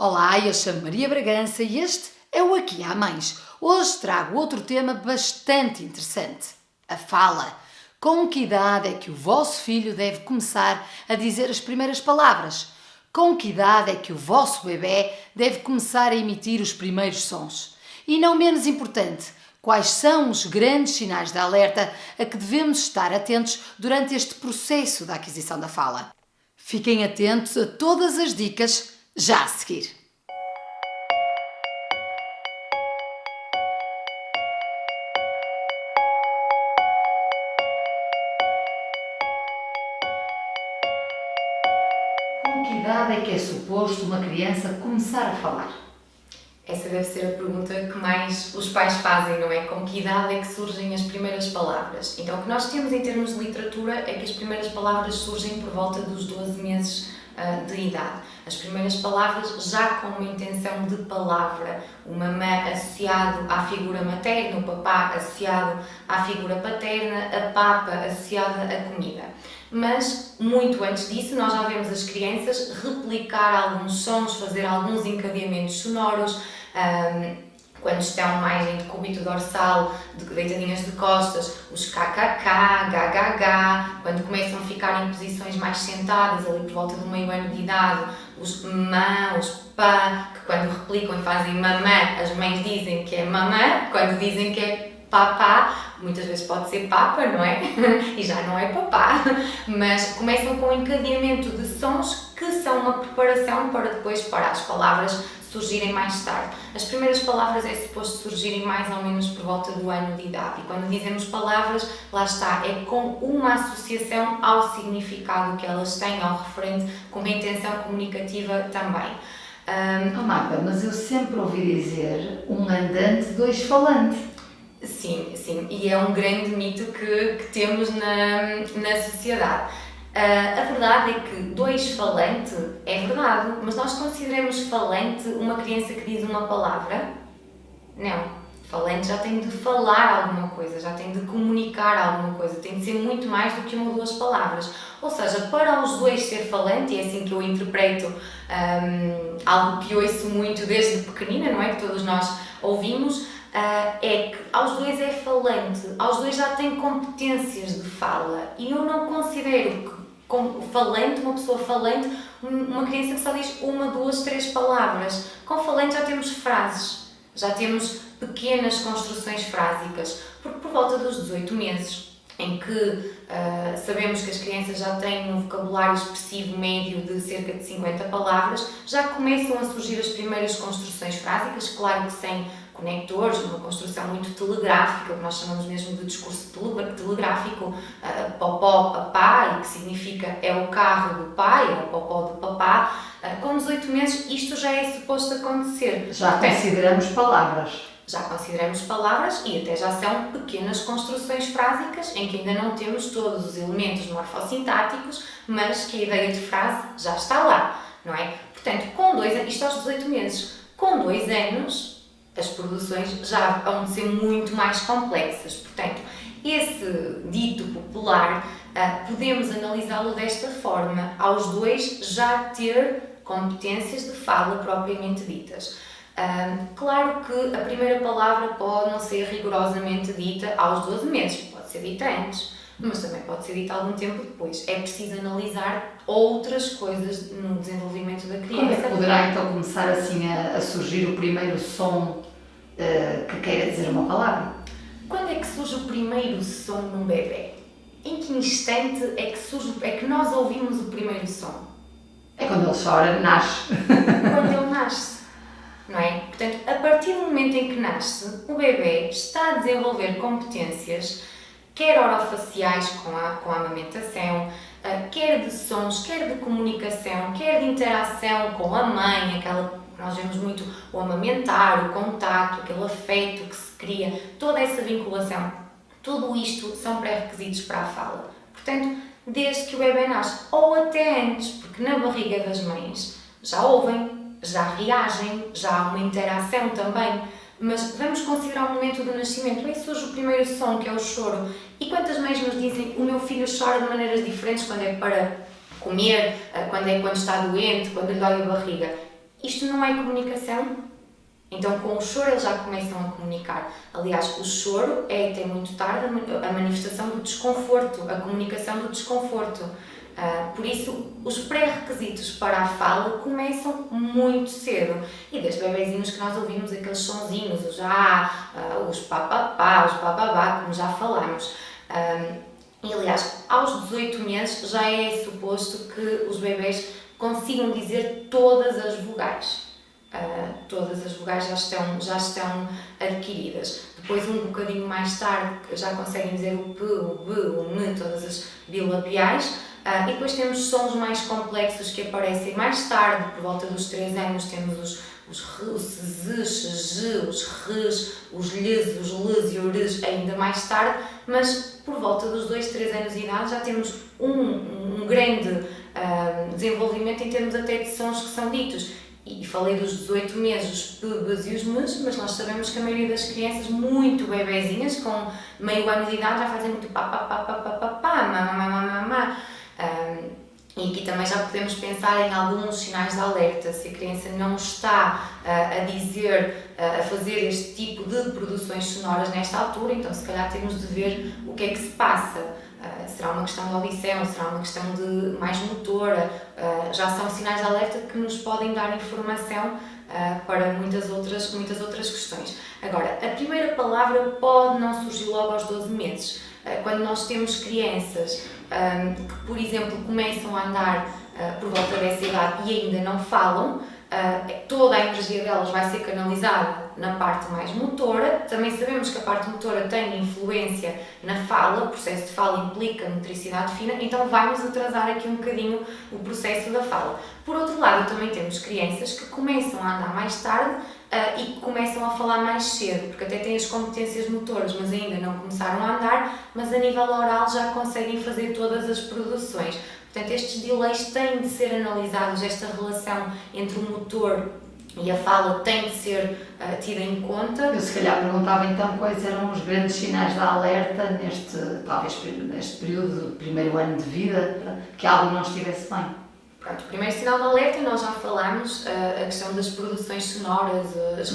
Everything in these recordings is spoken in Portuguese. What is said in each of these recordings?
Olá, eu chamo Maria Bragança e este é o Aqui Há Mães. Hoje trago outro tema bastante interessante: a fala. Com que idade é que o vosso filho deve começar a dizer as primeiras palavras? Com que idade é que o vosso bebê deve começar a emitir os primeiros sons? E não menos importante, quais são os grandes sinais de alerta a que devemos estar atentos durante este processo da aquisição da fala? Fiquem atentos a todas as dicas já a seguir. Com que idade é que é suposto uma criança começar a falar? Essa deve ser a pergunta que mais os pais fazem, não é? Com que idade é que surgem as primeiras palavras? Então, o que nós temos em termos de literatura é que as primeiras palavras surgem por volta dos 12 meses de idade. As primeiras palavras já com uma intenção de palavra, o mamã associado à figura materna, o papá associado à figura paterna, a papa associada à comida. Mas, muito antes disso, nós já vemos as crianças replicar alguns sons, fazer alguns encadeamentos sonoros, quando estão mais em decúbito dorsal, deitadinhas de costas, os kkk, ggg, quando começam a ficar em posições mais sentadas, ali por volta do meio ano de idade, os mã, os pá, que quando replicam e fazem mamã, as mães dizem que é mamã, quando dizem que é papá, muitas vezes pode ser papa, não é? E já não é papá, mas começam com um encadeamento de sons que são uma preparação para as palavras surgirem mais tarde. As primeiras palavras é suposto surgirem mais ou menos por volta do ano de idade, e quando dizemos palavras, lá está, é com uma associação ao significado que elas têm, ao referente, com uma intenção comunicativa também. Marta, mas eu sempre ouvi dizer um andante, dois falante. Sim, e é um grande mito que temos na sociedade. A verdade é que dois falante é verdade, mas nós consideramos falante uma criança que diz uma palavra? Não. Falante já tem de falar alguma coisa, já tem de comunicar alguma coisa, tem de ser muito mais do que uma ou duas palavras. Ou seja, para os dois ser falante, e é assim que eu interpreto algo que ouço muito desde pequenina, não é? Que todos nós ouvimos, é que aos dois é falante, aos dois já tem competências de fala, e eu não considero que como falante, uma pessoa falante, uma criança que só diz uma, duas, três palavras. Com falante já temos frases, já temos pequenas construções frásicas, porque por volta dos 18 meses, em que sabemos que as crianças já têm um vocabulário expressivo médio de cerca de 50 palavras, já começam a surgir as primeiras construções frásicas, claro que sem conectores, uma construção muito telegráfica, que nós chamamos mesmo de discurso telegráfico, popó, papá, e que significa é o carro do pai, é o popó do papá. Com 18 meses isto já é suposto acontecer. Já consideramos palavras. Já consideramos palavras e até já são pequenas construções frásicas em que ainda não temos todos os elementos morfossintáticos, mas que a ideia de frase já está lá, não é? Portanto, isto aos 18 meses, com 2 anos, as produções já vão ser muito mais complexas. Portanto, esse dito popular, podemos analisá-lo desta forma: aos 2 já ter competências de fala propriamente ditas. Claro que a primeira palavra pode não ser rigorosamente dita aos 12 meses, pode ser dita antes, mas também pode ser dita algum tempo depois. É preciso analisar outras coisas no desenvolvimento da criança. Como é que poderá então começar assim a surgir o primeiro som que queira dizer uma palavra? Quando é que surge o primeiro som num bebê? Em que instante é que nós ouvimos o primeiro som? É quando ele chora, nasce. Quando ele nasce, não é? Portanto, a partir do momento em que nasce, o bebê está a desenvolver competências, quer orofaciais com a amamentação, quer de sons, quer de comunicação, quer de interação com a mãe, aquela que nós vemos muito, o amamentar, o contato, aquele afeto que se cria, toda essa vinculação, tudo isto são pré-requisitos para a fala. Portanto, desde que o bebê nasce, ou até antes, porque na barriga das mães já ouvem, já reagem, já há uma interação também, mas vamos considerar o momento do nascimento. Aí surge o primeiro som, que é o choro. E quantas mães nos dizem: o meu filho chora de maneiras diferentes quando é para comer, quando está doente, quando lhe dói a barriga? Isto não é comunicação? Então, com o choro eles já começam a comunicar. Aliás, o choro é até muito tarde a manifestação do desconforto, a comunicação do desconforto. Por isso, os pré-requisitos para a fala começam muito cedo. E desde bebezinhos que nós ouvimos aqueles sonzinhos, os os papapá, os bababá, como já falámos. E aliás, aos 18 meses já é suposto que os bebés consigam dizer todas as vogais. Todas as vogais já estão adquiridas. Depois, um bocadinho mais tarde, já conseguem dizer o P, o B, o M, todas as bilabiais. E depois temos sons mais complexos que aparecem mais tarde, por volta dos 3 anos, temos os R, os Zs, G, os Rs, os Lhs, os Ls e os Rs ainda mais tarde, mas por volta dos 2, 3 anos de idade já temos um grande desenvolvimento em termos até de sons que são ditos. E falei dos 18 meses, os P's e os M's, mas nós sabemos que a maioria das crianças, muito bebezinhas, com meio ano de idade, já fazem muito pá, pá, pá, pá, pá, pá, pá, má, má, má, má, má. E aqui também já podemos pensar em alguns sinais de alerta. Se a criança não está a dizer, a fazer este tipo de produções sonoras nesta altura, então se calhar temos de ver o que é que se passa. Será uma questão de audição, será uma questão de mais motora, já são sinais de alerta que nos podem dar informação para muitas outras questões. Agora, a primeira palavra pode não surgir logo aos 12 meses. Quando nós temos crianças que, por exemplo, começam a andar por volta dessa idade e ainda não falam, toda a energia delas vai ser canalizada na parte mais motora. Também sabemos que a parte motora tem influência na fala, o processo de fala implica motricidade fina, então vai-nos atrasar aqui um bocadinho o processo da fala. Por outro lado, também temos crianças que começam a andar mais tarde e que começam a falar mais cedo, porque até têm as competências motoras, mas ainda não começaram a andar, mas a nível oral já conseguem fazer todas as produções. Portanto, estes delays têm de ser analisados, esta relação entre o motor e a fala tem de ser tida em conta. Eu se calhar perguntava então quais eram os grandes sinais de alerta neste período do primeiro ano de vida, que algo não estivesse bem. Pronto, o primeiro sinal de alerta, nós já falámos, a questão das produções sonoras, os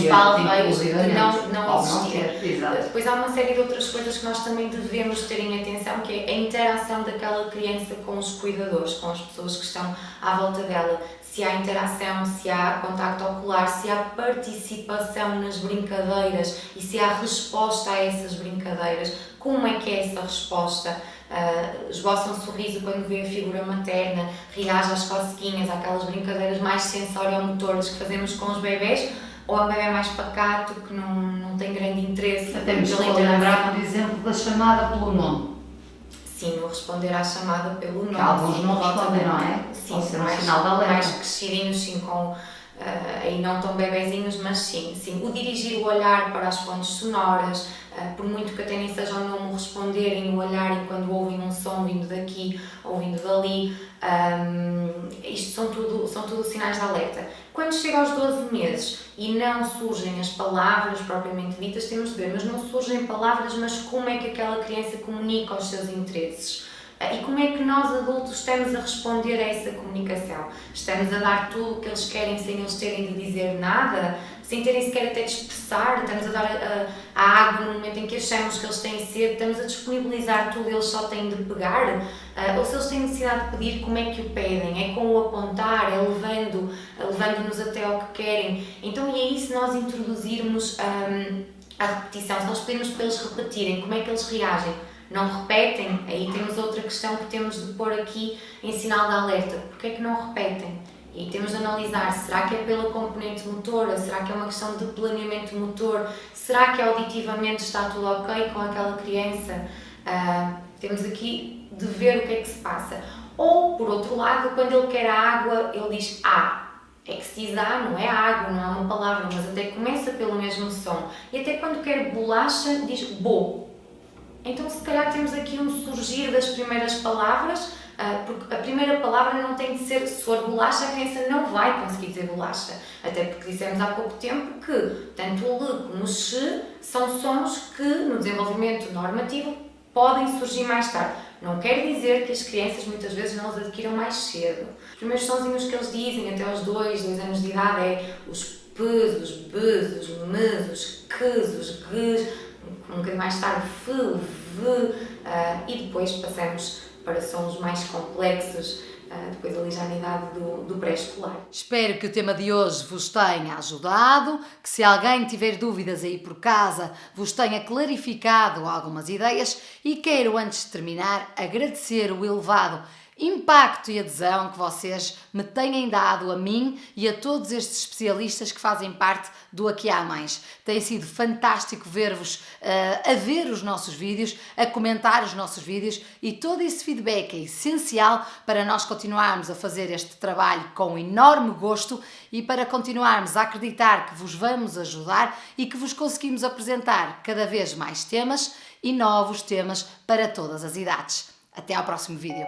palveios, de não existir. Exato. Depois há uma série de outras coisas que nós também devemos ter em atenção, que é a interação daquela criança com os cuidadores, com as pessoas que estão à volta dela. Se há interação, se há contacto ocular, se há participação nas brincadeiras e se há resposta a essas brincadeiras, como é que é essa resposta? Esboça um sorriso quando vê a figura materna, reage às cocequinhas, àquelas brincadeiras mais sensoriomotoras que fazemos com os bebés, ou é um bebê mais pacato que não tem grande interesse. Até me estou a lembrar, por exemplo, da chamada pelo nome. Sim, o responder à chamada pelo nome. Que alguns não respondem, não é? Sim, pode ser um sinal de alerta. Mais crescidinhos, sim, aí não tão bebezinhos, mas sim. O dirigir o olhar para as fontes sonoras, por muito que até nem seja o nome responderem o olharem quando ouvem um som vindo daqui ou vindo dali, isto são tudo sinais de alerta. Quando chega aos 12 meses e não surgem as palavras propriamente ditas, temos de ver, mas não surgem palavras, mas como é que aquela criança comunica os seus interesses? E como é que nós adultos estamos a responder a essa comunicação? Estamos a dar tudo o que eles querem sem eles terem de dizer nada? Sem terem sequer até de expressar? Estamos a dar a água no momento em que achamos que eles têm sede? Estamos a disponibilizar tudo e eles só têm de pegar? Ou se eles têm necessidade de pedir, como é que o pedem? É com o apontar? É levando-nos até ao que querem? Então, e aí se nós introduzirmos a repetição, se nós pedirmos para eles repetirem, como é que eles reagem? Não repetem? Aí temos outra questão que temos de pôr aqui em sinal de alerta. Porquê é que não repetem? E temos de analisar, será que é pela componente motora? Será que é uma questão de planeamento motor? Será que auditivamente está tudo ok com aquela criança? Temos aqui de ver o que é que se passa. Ou, por outro lado, quando ele quer a água, ele diz A. É que se diz A, não é água, não é uma palavra, mas até começa pelo mesmo som. E até quando quer bolacha, diz Bo. Então, se calhar temos aqui um surgir das primeiras palavras, porque a primeira palavra não tem de ser, se for bolacha, a criança não vai conseguir dizer bolacha. Até porque dissemos há pouco tempo que tanto o L como o X são sons que, no desenvolvimento normativo, podem surgir mais tarde. Não quer dizer que as crianças muitas vezes não os adquiram mais cedo. Os primeiros sonzinhos que eles dizem até aos 2 anos de idade é os P's, os B's, os M's, os Q's, os G's, um bocadinho mais tarde F, o V, e depois passamos para sons mais complexos, depois ali já na idade do pré-escolar. Espero que o tema de hoje vos tenha ajudado, que se alguém tiver dúvidas aí por casa, vos tenha clarificado algumas ideias e quero, antes de terminar, agradecer o elevado impacto e adesão que vocês me têm dado a mim e a todos estes especialistas que fazem parte do Aqui Há Mães. Tem sido fantástico ver-vos a ver os nossos vídeos, a comentar os nossos vídeos, e todo esse feedback é essencial para nós continuarmos a fazer este trabalho com enorme gosto e para continuarmos a acreditar que vos vamos ajudar e que vos conseguimos apresentar cada vez mais temas e novos temas para todas as idades. Até ao próximo vídeo.